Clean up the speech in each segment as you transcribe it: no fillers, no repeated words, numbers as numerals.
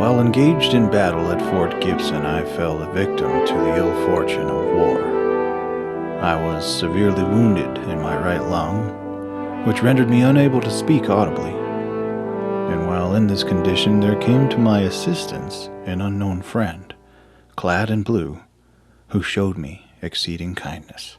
While engaged in battle at Fort Gibson, I fell a victim to the ill fortune of war. I was severely wounded in my right lung, which rendered me unable to speak audibly. And while in this condition, there came to my assistance an unknown friend, clad in blue, who showed me exceeding kindness.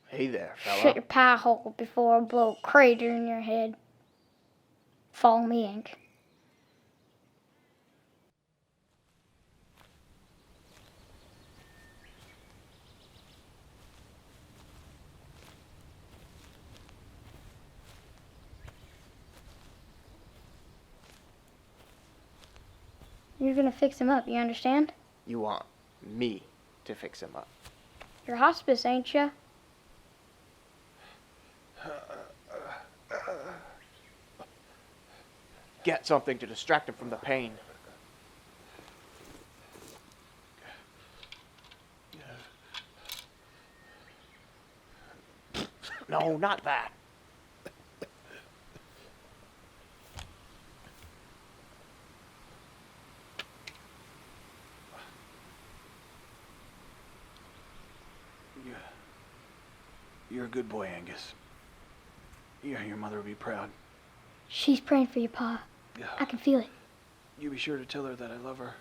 Hey there, fella. Shut your pie hole before I blow a crater in your head. Follow me, Hank. You're gonna fix him up, you understand? You want me to fix him up? You're hospice, ain't ya? Get something to distract him from the pain. No, not that. You're a good boy, Angus. Your mother will be proud. She's praying for you, Pa. I can feel it. You be sure to tell her that I love her.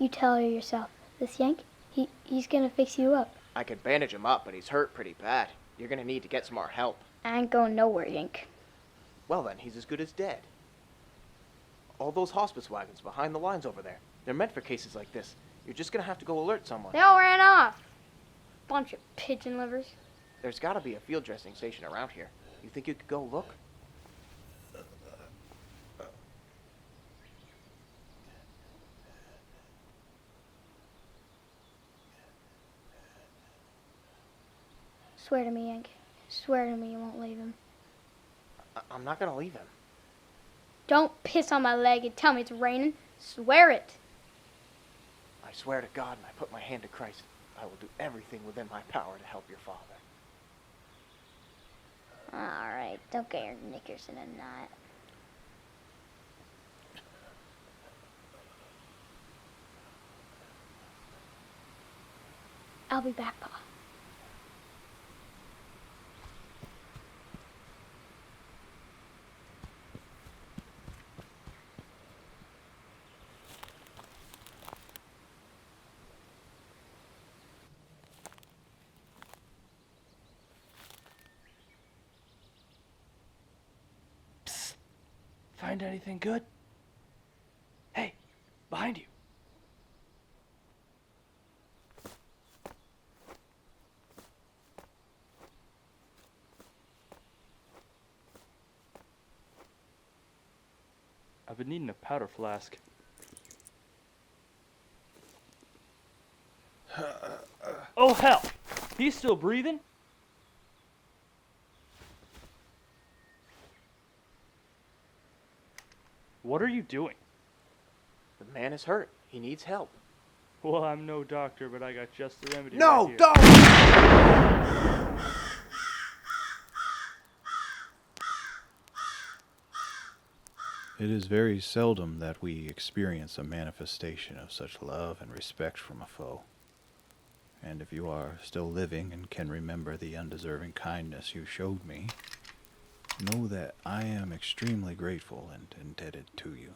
You tell her yourself. This Yank, he's gonna fix you up. I could bandage him up, but he's hurt pretty bad. You're gonna need to get some more help. I ain't going nowhere, Yank. Well then, he's as good as dead. All those hospice wagons behind the lines over there, they're meant for cases like this. You're just gonna have to go alert someone. They all ran off. Bunch of pigeon livers. There's gotta be a field dressing station around here. You think you could go look? Swear to me, Yank. Swear to me you won't leave him. I'm not gonna leave him. Don't piss on my leg and tell me it's raining. Swear it. I swear to God, and I put my hand to Christ, I will do everything within my power to help your father. All right, don't get your knickers in a knot. I'll be back, Pa. Find anything good? Hey, behind you. I've been needing a powder flask. Oh, hell. He's still breathing? What are you doing? The man is hurt. He needs help. Well, I'm no doctor, but I got just the remedy No, right here. don't! It is very seldom that we experience a manifestation of such love and respect from a foe. And if you are still living and can remember the undeserving kindness you showed me, know that I am extremely grateful and indebted to you.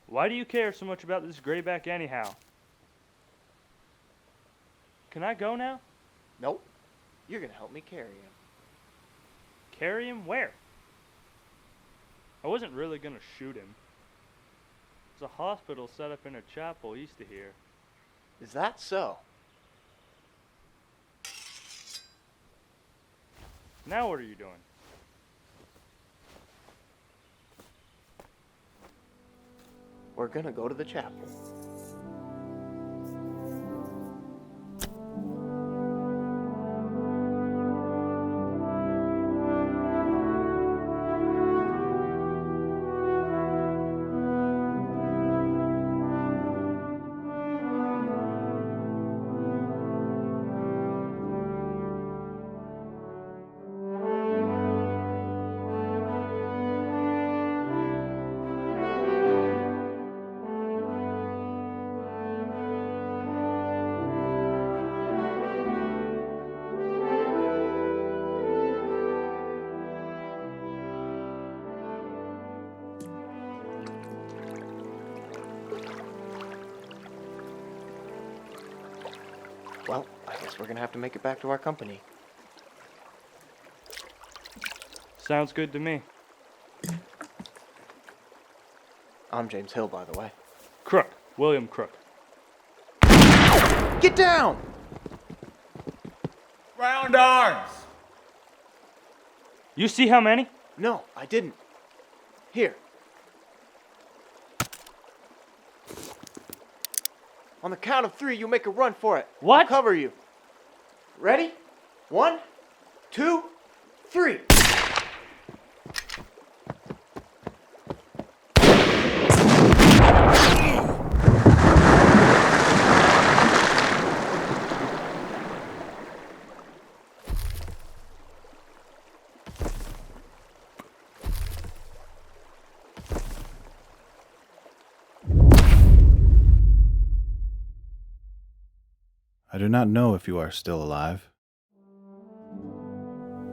Why do you care so much about this grayback anyhow? Can I go now? Nope. You're gonna help me carry him. Carry him where? I wasn't really gonna shoot him. There's a hospital set up in a chapel east of here. Is that so? Now what are you doing? We're gonna go to the chapel. Well, I guess we're gonna have to make it back to our company. Sounds good to me. I'm James Hill, by the way. Crook. William Crook. Get down! Round arms! You see how many? No, I didn't. Here. On the count of 3, you make a run for it. What? I'll cover you. Ready? 1, 2, 3. I do not know if you are still alive,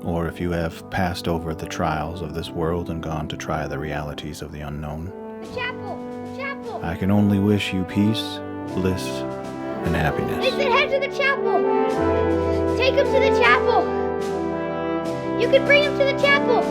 or if you have passed over the trials of this world and gone to try the realities of the unknown. The chapel! The chapel! I can only wish you peace, bliss, and happiness. They said head to the chapel! Take him to the chapel! You can bring him to the chapel!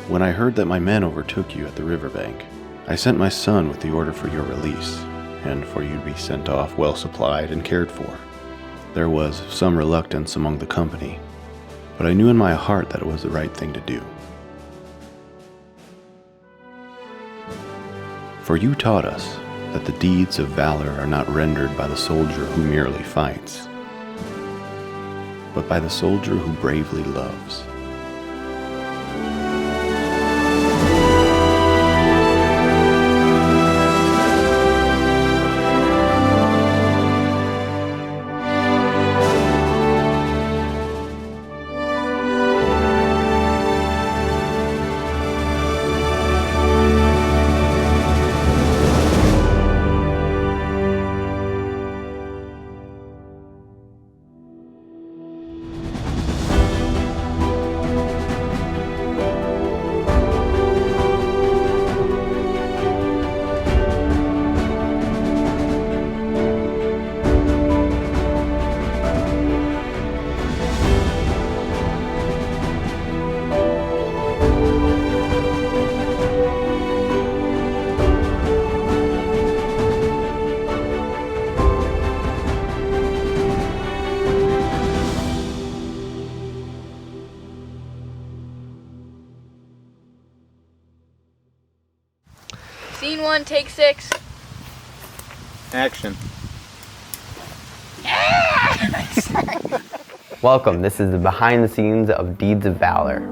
When I heard that my men overtook you at the riverbank, I sent my son with the order for your release, and for you to be sent off well supplied and cared for. There was some reluctance among the company, but I knew in my heart that it was the right thing to do. For you taught us that the deeds of valor are not rendered by the soldier who merely fights, but by the soldier who bravely loves. Scene 1, take 6. Action. Welcome, this is the behind the scenes of Deeds of Valor.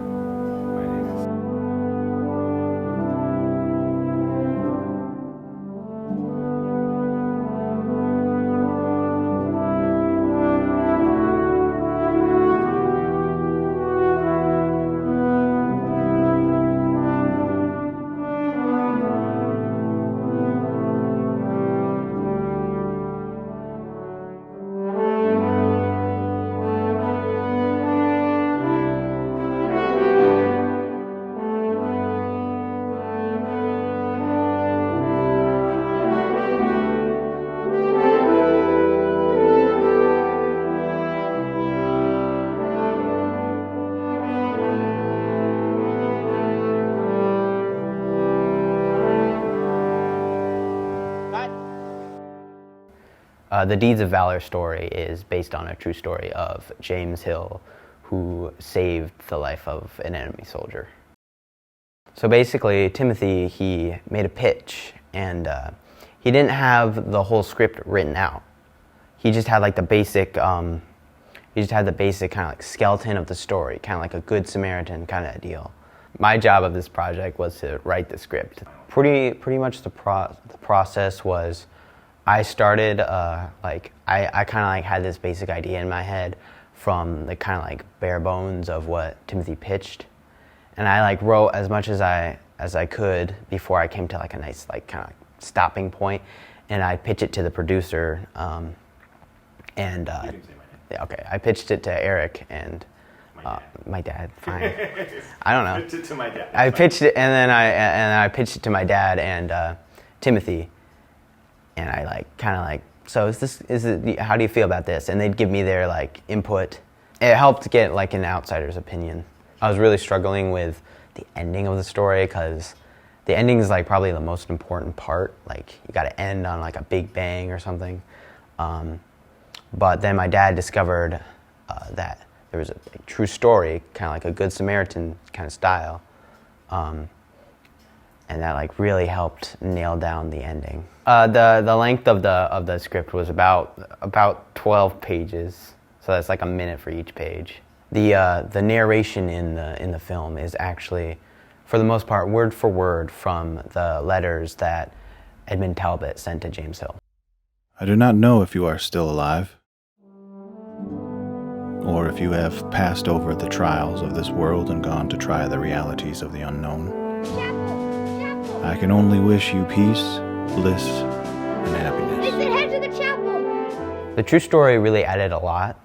The Deeds of Valor story is based on a true story of James Hill, who saved the life of an enemy soldier. So basically, Timothy, he made a pitch, and he didn't have the whole script written out. He just had like the basic, kind of like skeleton of the story, kind of like a Good Samaritan kind of deal. My job of this project was to write the script. Pretty much the process was, I started, I kind of like had this basic idea in my head from the kind of like bare bones of what Timothy pitched. And I like wrote as much as I could before I came to like a nice like kind of stopping point. And I pitched it to the producer. You didn't say my name. Yeah, okay, I pitched it to Eric and my dad, fine. I don't know. Pitched it to my dad. I pitched it and then I pitched it to my dad and Timothy. And I like kind of like, so how do you feel about this? And they'd give me their like input. It helped get like an outsider's opinion. I was really struggling with the ending of the story because the ending is like probably the most important part. Like you got to end on like a big bang or something. But then my dad discovered that there was a true story, kind of like a Good Samaritan kind of style. And that like really helped nail down the ending. The length of the script was about 12 pages, so that's like a minute for each page. The narration in the film is actually, for the most part, word for word from the letters that Edmund Talbot sent to James Hill. I do not know if you are still alive, or if you have passed over the trials of this world and gone to try the realities of the unknown. I can only wish you peace, bliss, and happiness. They said head to the chapel. The true story really added a lot.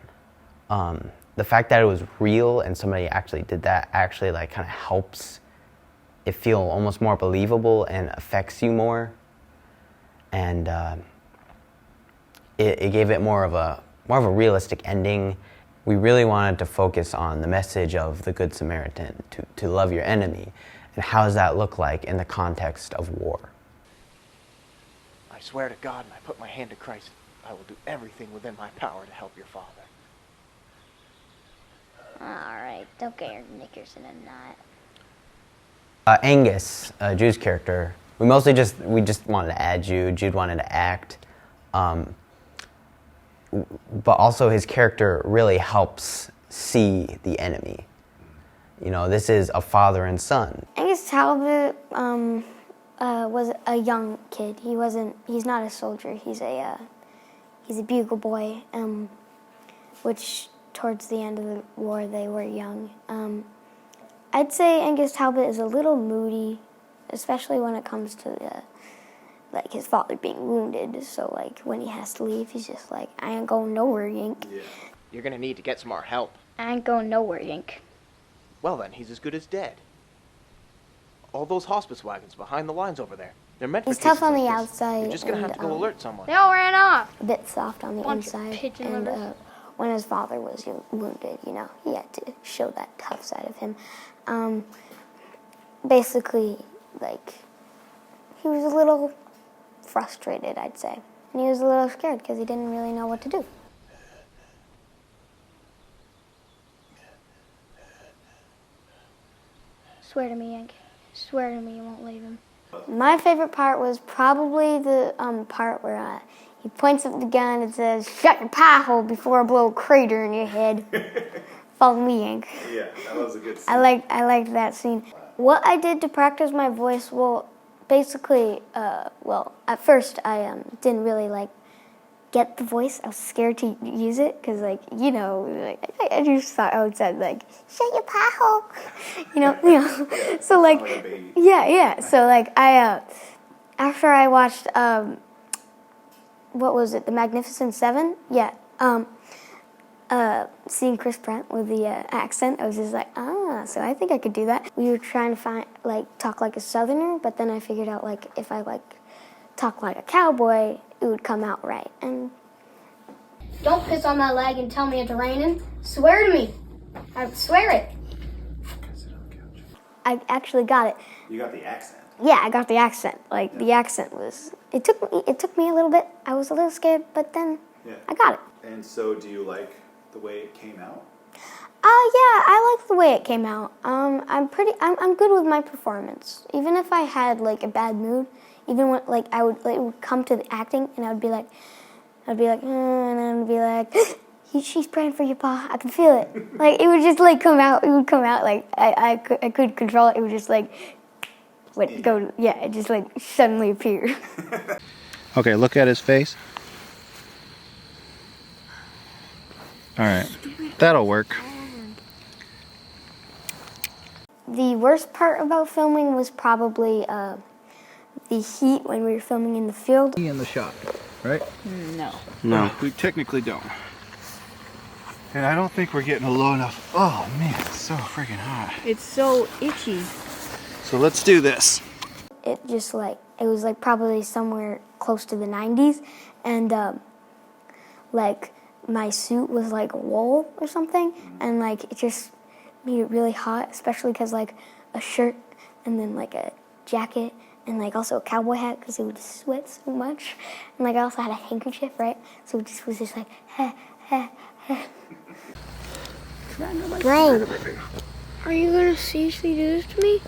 The fact that it was real and somebody actually did that actually like kind of helps it feel almost more believable and affects you more. And it gave it more of a realistic ending. We really wanted to focus on the message of the Good Samaritan, to love your enemy. And how does that look like in the context of war? I swear to God, and I put my hand to Christ, I will do everything within my power to help your father. Alright, don't get your knickers in a knot. Angus, Jude's character, we just wanted to add Jude. Jude wanted to act. But also his character really helps see the enemy. You know, this is a father and son. Angus Talbot was a young kid. He's not a soldier. He's a bugle boy, which towards the end of the war they were young. I'd say Angus Talbot is a little moody, especially when it comes to like his father being wounded. So like when he has to leave, he's just like, I ain't going nowhere, Yink. Yeah. You're gonna need to get some more help. I ain't going nowhere, Yink. Well then, he's as good as dead. All those hospice wagons behind the lines over there. They're meant for He's tough cases on like the this. outside. You're just gonna have to go alert someone. They all ran off. A bit soft on the Bunch of inside. pigeon And livers. when his father was wounded, you know, he had to show that tough side of him. Basically, like, he was a little frustrated, I'd say. And he was a little scared because he didn't really know what to do. Swear to me, Yank. Swear to me you won't leave him. My favorite part was probably the part where he points at the gun and says, "Shut your pie hole before I blow a crater in your head." Follow me, Yank. Yeah, that was a good scene. I liked that scene. What I did to practice my voice, well, basically, at first I didn't really get the voice. I was scared to use it because, I just thought I would say "Shut your pie hole," So yeah. So I after I watched what was it, The Magnificent Seven? Yeah. Seeing Chris Pratt with the accent, I was just so I think I could do that. We were trying to talk like a Southerner, but then I figured out if I talk like a cowboy, it would come out right. And Don't piss on my leg and tell me it's raining. Swear to me. I swear it. I actually got it. You got the accent. Yeah, I got the accent. The accent was. It took me a little bit. I was a little scared, but then I got it. And so, do you like the way it came out? Yeah, I like the way it came out. I'm good with my performance. Even if I had a bad mood, even when it would come to the acting, and and I'd be like, she's praying for you, Pa. I can feel it. It would just come out. It would come out I could control it. It would just it just suddenly appear. Okay, look at his face. All right, that'll work. The worst part about filming was probably the heat when we were filming in the field. In the shot, right? No. We technically don't. And I don't think we're getting a low enough. Oh man, it's so freaking hot. It's so itchy. So let's do this. It just it was probably somewhere close to the 90s, and my suit was wool or something, and it just made it really hot, especially because a shirt and then a jacket and also a cowboy hat because it would sweat so much, and I also had a handkerchief, right? So it just was just Bro, are you gonna seriously do this to me?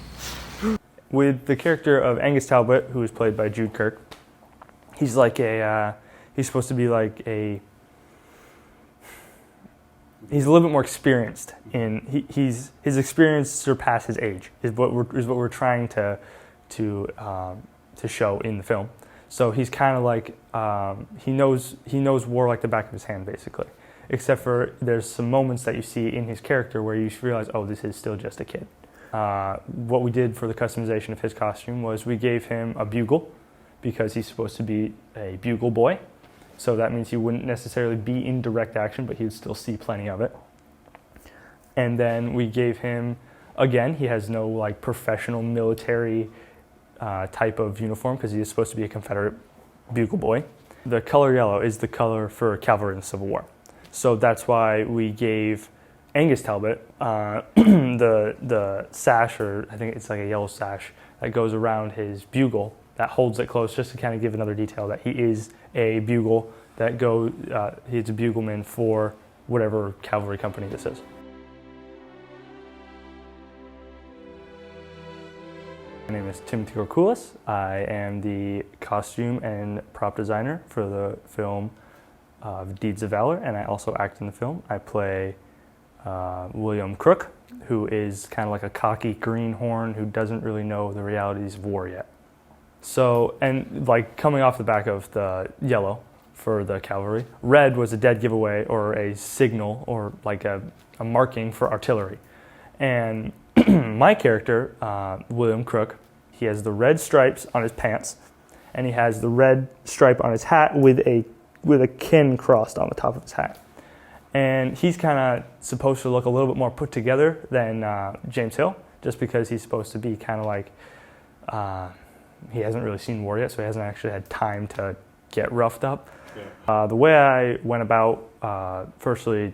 With the character of Angus Talbot, who is played by Jude Kirk, he's he's supposed to be he's a little bit more experienced his experience surpasses his age is what we're trying to show in the film. So he's kind of he knows war like the back of his hand, basically, except for there's some moments that you see in his character where you realize, oh, this is still just a kid. What we did for the customization of his costume was we gave him a bugle because he's supposed to be a bugle boy. So that means he wouldn't necessarily be in direct action, but he would still see plenty of it. And then we gave him, again, he has no professional military type of uniform because he is supposed to be a Confederate bugle boy. The color yellow is the color for cavalry in the Civil War. So that's why we gave Angus Talbot the sash, or I think it's a yellow sash that goes around his bugle that holds it close, just to kind of give another detail that he is a bugle that he's a bugleman for whatever cavalry company this is. My name is Timothy Gorkoulis. I am the costume and prop designer for the film Deeds of Valor, and I also act in the film. I play William Crook, who is kind of a cocky greenhorn who doesn't really know the realities of war yet. So, and coming off the back of the yellow for the cavalry, red was a dead giveaway or a signal or a marking for artillery. And my character, William Crook, he has the red stripes on his pants, and he has the red stripe on his hat with a kin crossed on the top of his hat. And he's kind of supposed to look a little bit more put together than James Hill, just because he's supposed to be kind of he hasn't really seen war yet, so he hasn't actually had time to get roughed up. Yeah. The way I went about firstly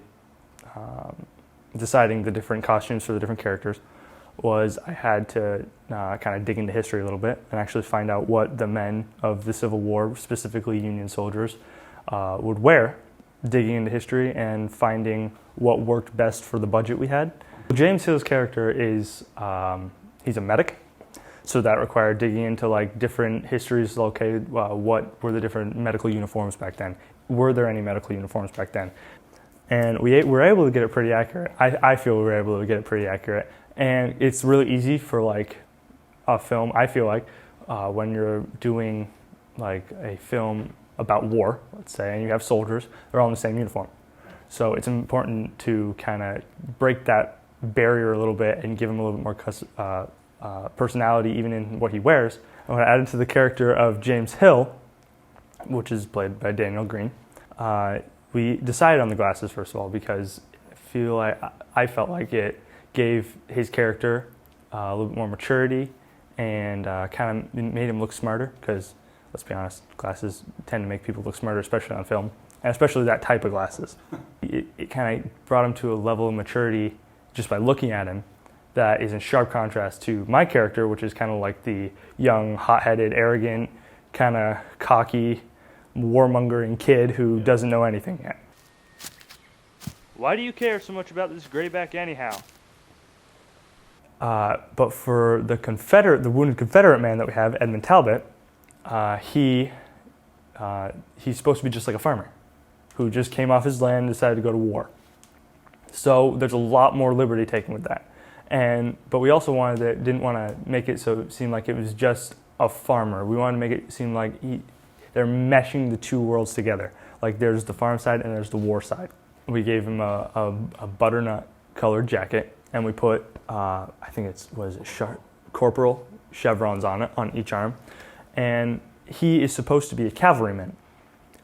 deciding the different costumes for the different characters was I had to kind of dig into history a little bit and actually find out what the men of the Civil War, specifically Union soldiers, would wear, digging into history and finding what worked best for the budget we had. James Hill's character is, he's a medic, So that required digging into like different histories located. What were the different medical uniforms back then? Were there any medical uniforms back then? And we were able to get it pretty accurate. I feel we were able to get it pretty accurate. And it's really easy for like a film, I feel like, when you're doing like a film about war, let's say, and you have soldiers, they're all in the same uniform. So it's important to kind of break that barrier a little bit and give him a little bit more personality even in what he wears. I want to add into the character of James Hill, which is played by Daniel Green. We decided on the glasses first of all because I felt like it gave his character a little bit more maturity and kind of made him look smarter, because let's be honest, glasses tend to make people look smarter, especially on film, and especially that type of glasses. It kind of brought him to a level of maturity just by looking at him that is in sharp contrast to my character, which is kind of like the young, hot-headed, arrogant, kind of cocky, warmongering kid who doesn't know anything yet. Why do you care so much about this grayback anyhow? But for the wounded Confederate man that we have, Edmund Talbot, he's supposed to be just like a farmer who just came off his land and decided to go to war. So there's a lot more liberty taken with that. But we also didn't want to make it so it seemed like it was just a farmer. We wanted to make it seem like they're meshing the two worlds together. Like there's the farm side and there's the war side. We gave him a butternut colored jacket, and we put, I think corporal chevrons on it, on each arm. And he is supposed to be a cavalryman.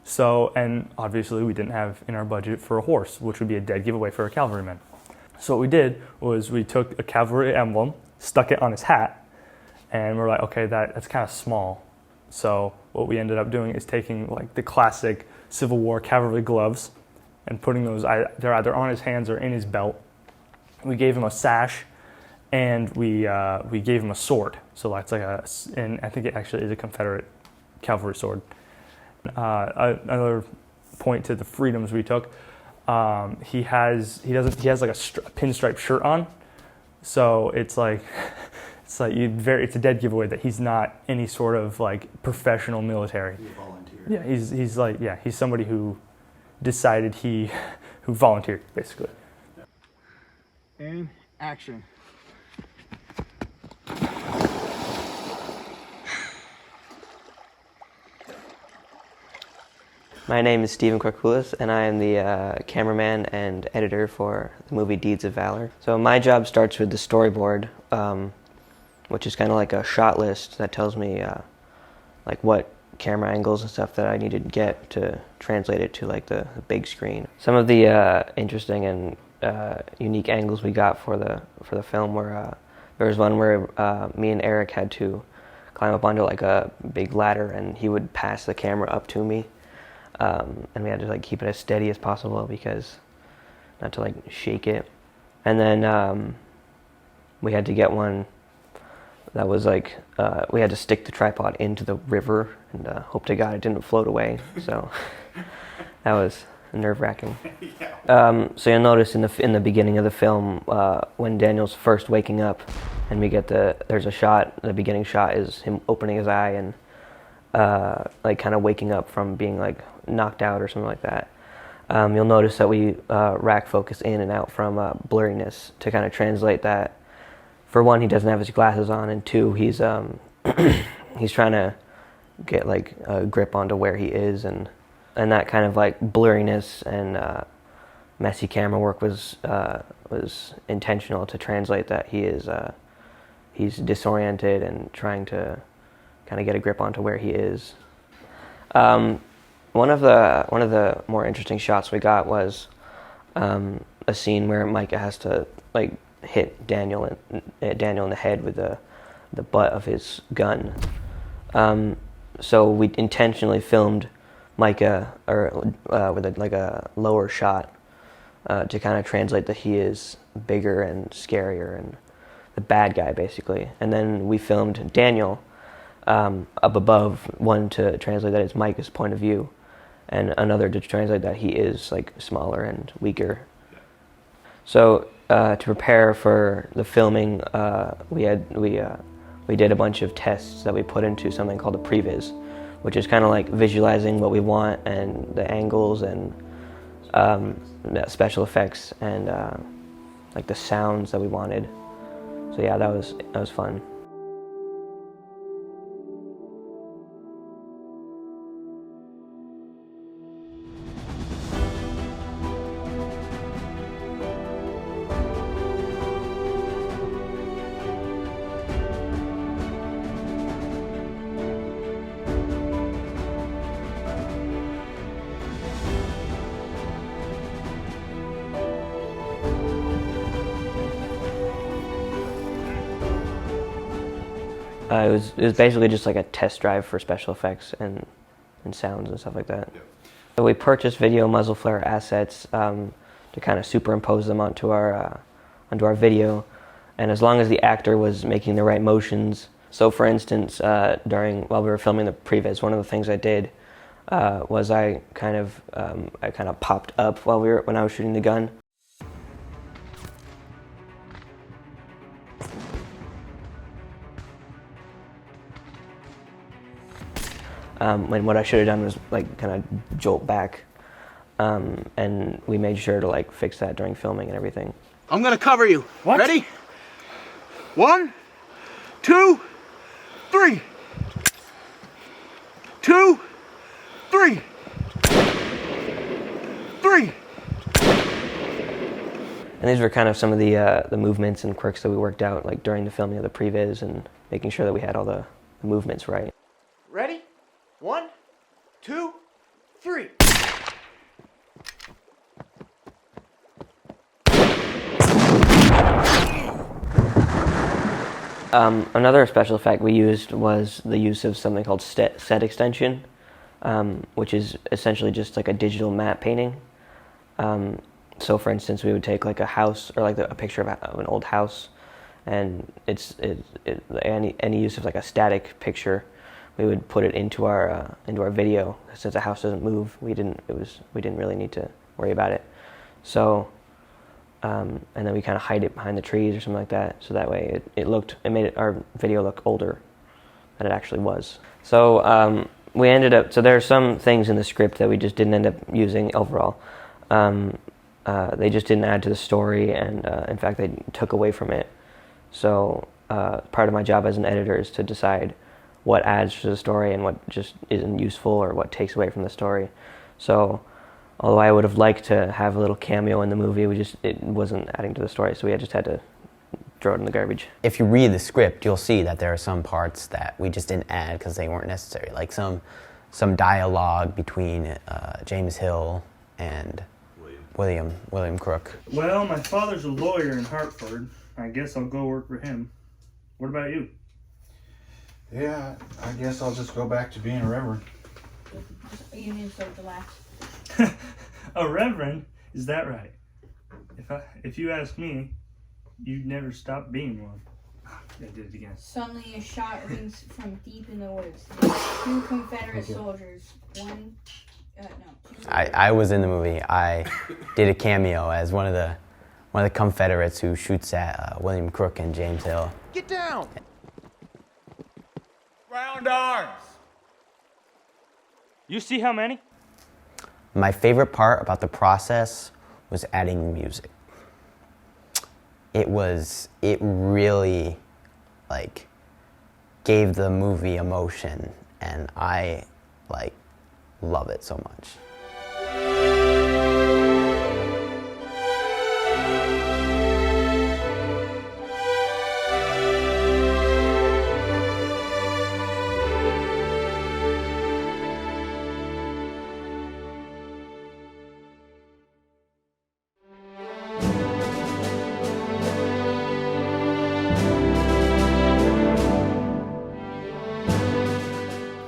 So, and obviously we didn't have in our budget for a horse, which would be a dead giveaway for a cavalryman. So what we did was we took a cavalry emblem, stuck it on his hat, and we're like, okay, that's kind of small. So what we ended up doing is taking like the classic Civil War cavalry gloves and putting those, they're either on his hands or in his belt. We gave him a sash, and we gave him a sword. So that's like and I think it actually is a Confederate cavalry sword. Another point to the freedoms we took. He has like a pinstripe shirt on, so it's a dead giveaway that he's not any sort of like professional military. He's a volunteer. Yeah, he's somebody who decided who volunteered basically. And action. My name is Stephen Corkoulis, and I am the cameraman and editor for the movie Deeds of Valor. So my job starts with the storyboard, which is kind of like a shot list that tells me like what camera angles and stuff that I need to get to translate it to like the big screen. Some of the interesting and unique angles we got for the film were there was one where me and Eric had to climb up onto like a big ladder, and he would pass the camera up to me. And we had to like keep it as steady as possible because not to like shake it. And then we had to get one that was like we had to stick the tripod into the river and hope to God it didn't float away. So that was nerve-wracking. So you'll notice in the beginning of the film when Daniel's first waking up, and we get there's a shot. The beginning shot is him opening his eye and like kind of waking up from being like knocked out or something like that. You'll notice that we rack focus in and out from blurriness to kind of translate that. For one, he doesn't have his glasses on, and two, he's he's trying to get like a grip onto where he is, and that kind of like blurriness and messy camera work was intentional to translate that he's disoriented and trying to kind of get a grip onto where he is. One of the more interesting shots we got was a scene where Micah has to like hit Daniel in the head with the butt of his gun. So we intentionally filmed Micah with a lower shot to kind of translate that he is bigger and scarier and the bad guy basically. And then we filmed Daniel up above, one to translate that it's Micah's point of view, and another to translate that he is like smaller and weaker. So to prepare for the filming, we we did a bunch of tests that we put into something called a previs, which is kind of like visualizing what we want and the angles and special effects and like the sounds that we wanted. So yeah, that was fun. It was basically just like a test drive for special effects and sounds and stuff like that. Yep. So we purchased video muzzle flare assets to kind of superimpose them onto our video, and as long as the actor was making the right motions. So for instance, while we were filming the previs, one of the things I did was I kind of popped up when I was shooting the gun. When what I should have done was like kind of jolt back, and we made sure to like fix that during filming and everything. I'm gonna cover you. What? Ready? 1, 2, 3. 2, 3. 3. And these were kind of some of the movements and quirks that we worked out like during the filming of the previs and making sure that we had all the movements right. Ready? 1, 2, 3. Another special effect we used was the use of something called set extension, which is essentially just like a digital matte painting. So for instance, we would take like a house or like a picture of an old house, and any use of like a static picture, we would put it into our video. Since the house doesn't move, we didn't really need to worry about it. So, and then we kind of hide it behind the trees or something like that. So that way it made our video look older than it actually was. So we ended up. So there are some things in the script that we just didn't end up using overall. They just didn't add to the story, and in fact, they took away from it. So part of my job as an editor is to decide what adds to the story and what just isn't useful or what takes away from the story. So although I would have liked to have a little cameo in the movie, it wasn't adding to the story, so we just had to throw it in the garbage. If you read the script, you'll see that there are some parts that we just didn't add because they weren't necessary, like some dialogue between James Hill and William Crook. Well, my father's a lawyer in Hartford. I guess I'll go work for him. What about you? Yeah, I guess I'll just go back to being a reverend. You need to start to laugh. A reverend? Is that right? If you ask me, you'd never stop being one. I did it again. Suddenly a shot rings from deep in the woods. 2 Confederate soldiers. One, no. I was in the movie. I did a cameo as one of the Confederates who shoots at William Crook and James Hill. Get down! Round arms. You see how many? My favorite part about the process was adding music. It really like gave the movie emotion, and I like love it so much.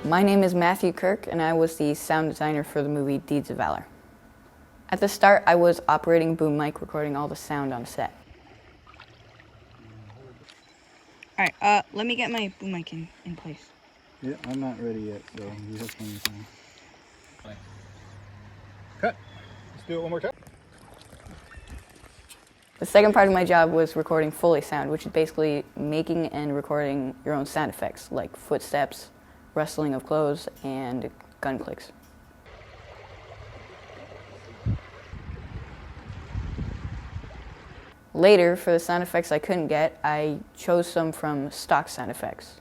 My name is Matthew Kirk, and I was the sound designer for the movie Deeds of Valor. At the start, I was operating a boom mic, recording all the sound on set. All right, let me get my boom mic in place. Yeah, I'm not ready yet, so you have plenty of time. Cut. Let's do it one more time. The second part of my job was recording Foley sound, which is basically making and recording your own sound effects, like footsteps, rustling of clothes, and gun clicks. Later, for the sound effects I couldn't get, I chose some from stock sound effects.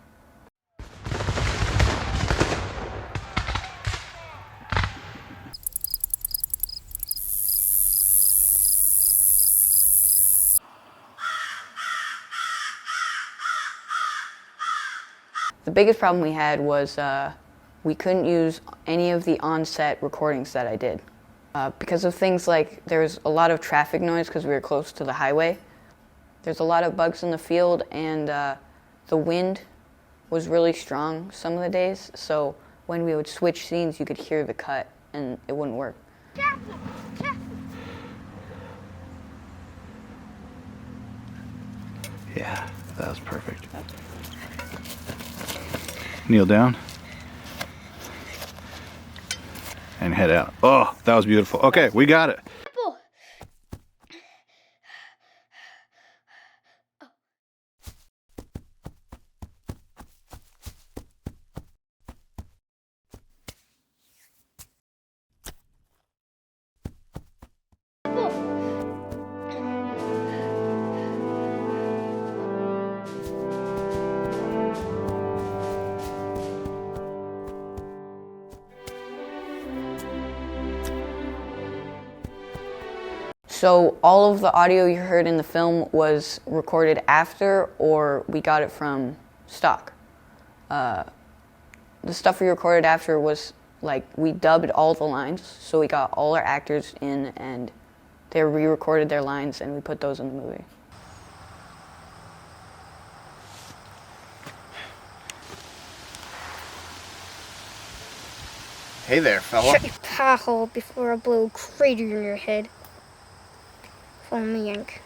The biggest problem we had was we couldn't use any of the on-set recordings that I did. Because of things like there was a lot of traffic noise because we were close to the highway. There's a lot of bugs in the field, and the wind was really strong some of the days, so when we would switch scenes you could hear the cut and it wouldn't work. Yeah, that was perfect. Kneel down. And head out. Oh, that was beautiful. Okay, we got it. So all of the audio you heard in the film was recorded after, or we got it from stock. The stuff we recorded after was like we dubbed all the lines, so we got all our actors in and they re-recorded their lines and we put those in the movie. Hey there, fella. Shut your pie hole before I blow a crater in your head. Follow me, Yank.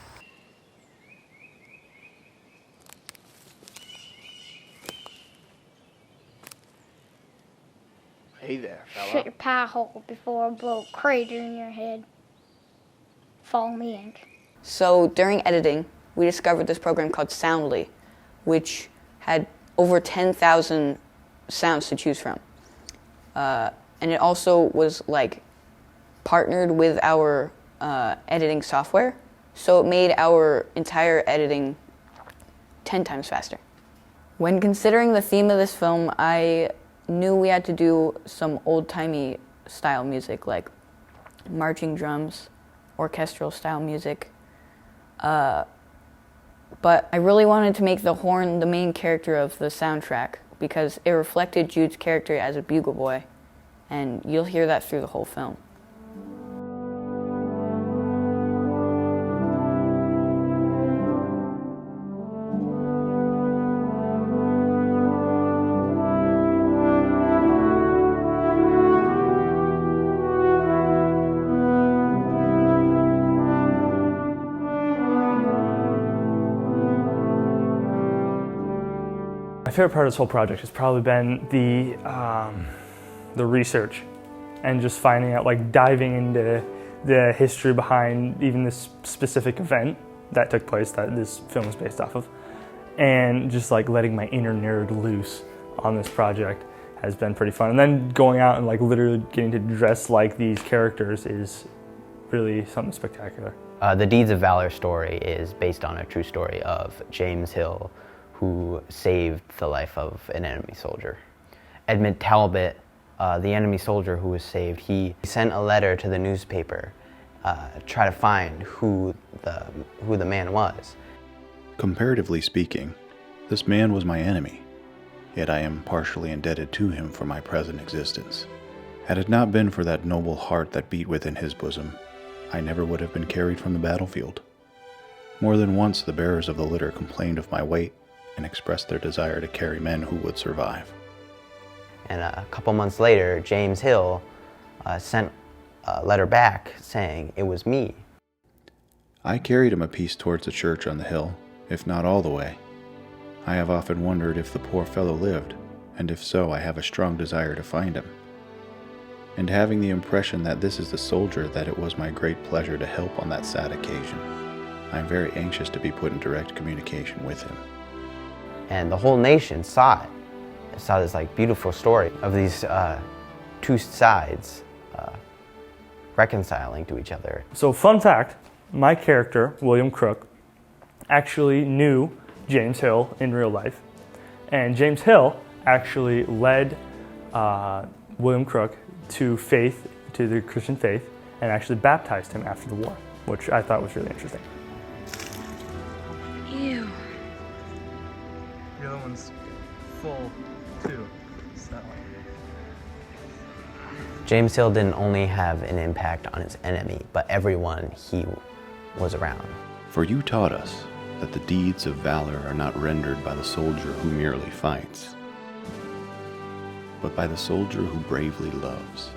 Hey there, fella. Shut your pie hole before I blow a crater in your head. Follow me, Yank. So during editing, we discovered this program called Soundly, which had over 10,000 sounds to choose from. And it also was like partnered with our editing software, so it made our entire editing 10 times faster. When considering the theme of this film, I knew we had to do some old-timey style music, like marching drums, orchestral style music. But I really wanted to make the horn the main character of the soundtrack because it reflected Jude's character as a bugle boy, and you'll hear that through the whole film. My favorite part of this whole project has probably been the research and just finding out, like diving into the history behind even this specific event that took place that this film is based off of, and just like letting my inner nerd loose on this project has been pretty fun. And then going out and like literally getting to dress like these characters is really something spectacular. The Deeds of Valor story is based on a true story of James Hill, who saved the life of an enemy soldier. Edmund Talbot, the enemy soldier who was saved, he sent a letter to the newspaper to try to find who the man was. Comparatively speaking, this man was my enemy, yet I am partially indebted to him for my present existence. Had it not been for that noble heart that beat within his bosom, I never would have been carried from the battlefield. More than once the bearers of the litter complained of my weight and expressed their desire to carry men who would survive. And a couple months later, James Hill sent a letter back saying it was me. I carried him a piece towards the church on the hill, if not all the way. I have often wondered if the poor fellow lived, and if so, I have a strong desire to find him. And having the impression that this is the soldier that it was my great pleasure to help on that sad occasion, I am very anxious to be put in direct communication with him. And the whole nation saw it. It saw this like beautiful story of these two sides reconciling to each other. So fun fact, my character, William Crook, actually knew James Hill in real life. And James Hill actually led William Crook to the Christian faith, and actually baptized him after the war, which I thought was really interesting. Ew. The other one's full too. James Hill didn't only have an impact on his enemy, but everyone he was around. For you taught us that the deeds of valor are not rendered by the soldier who merely fights, but by the soldier who bravely loves.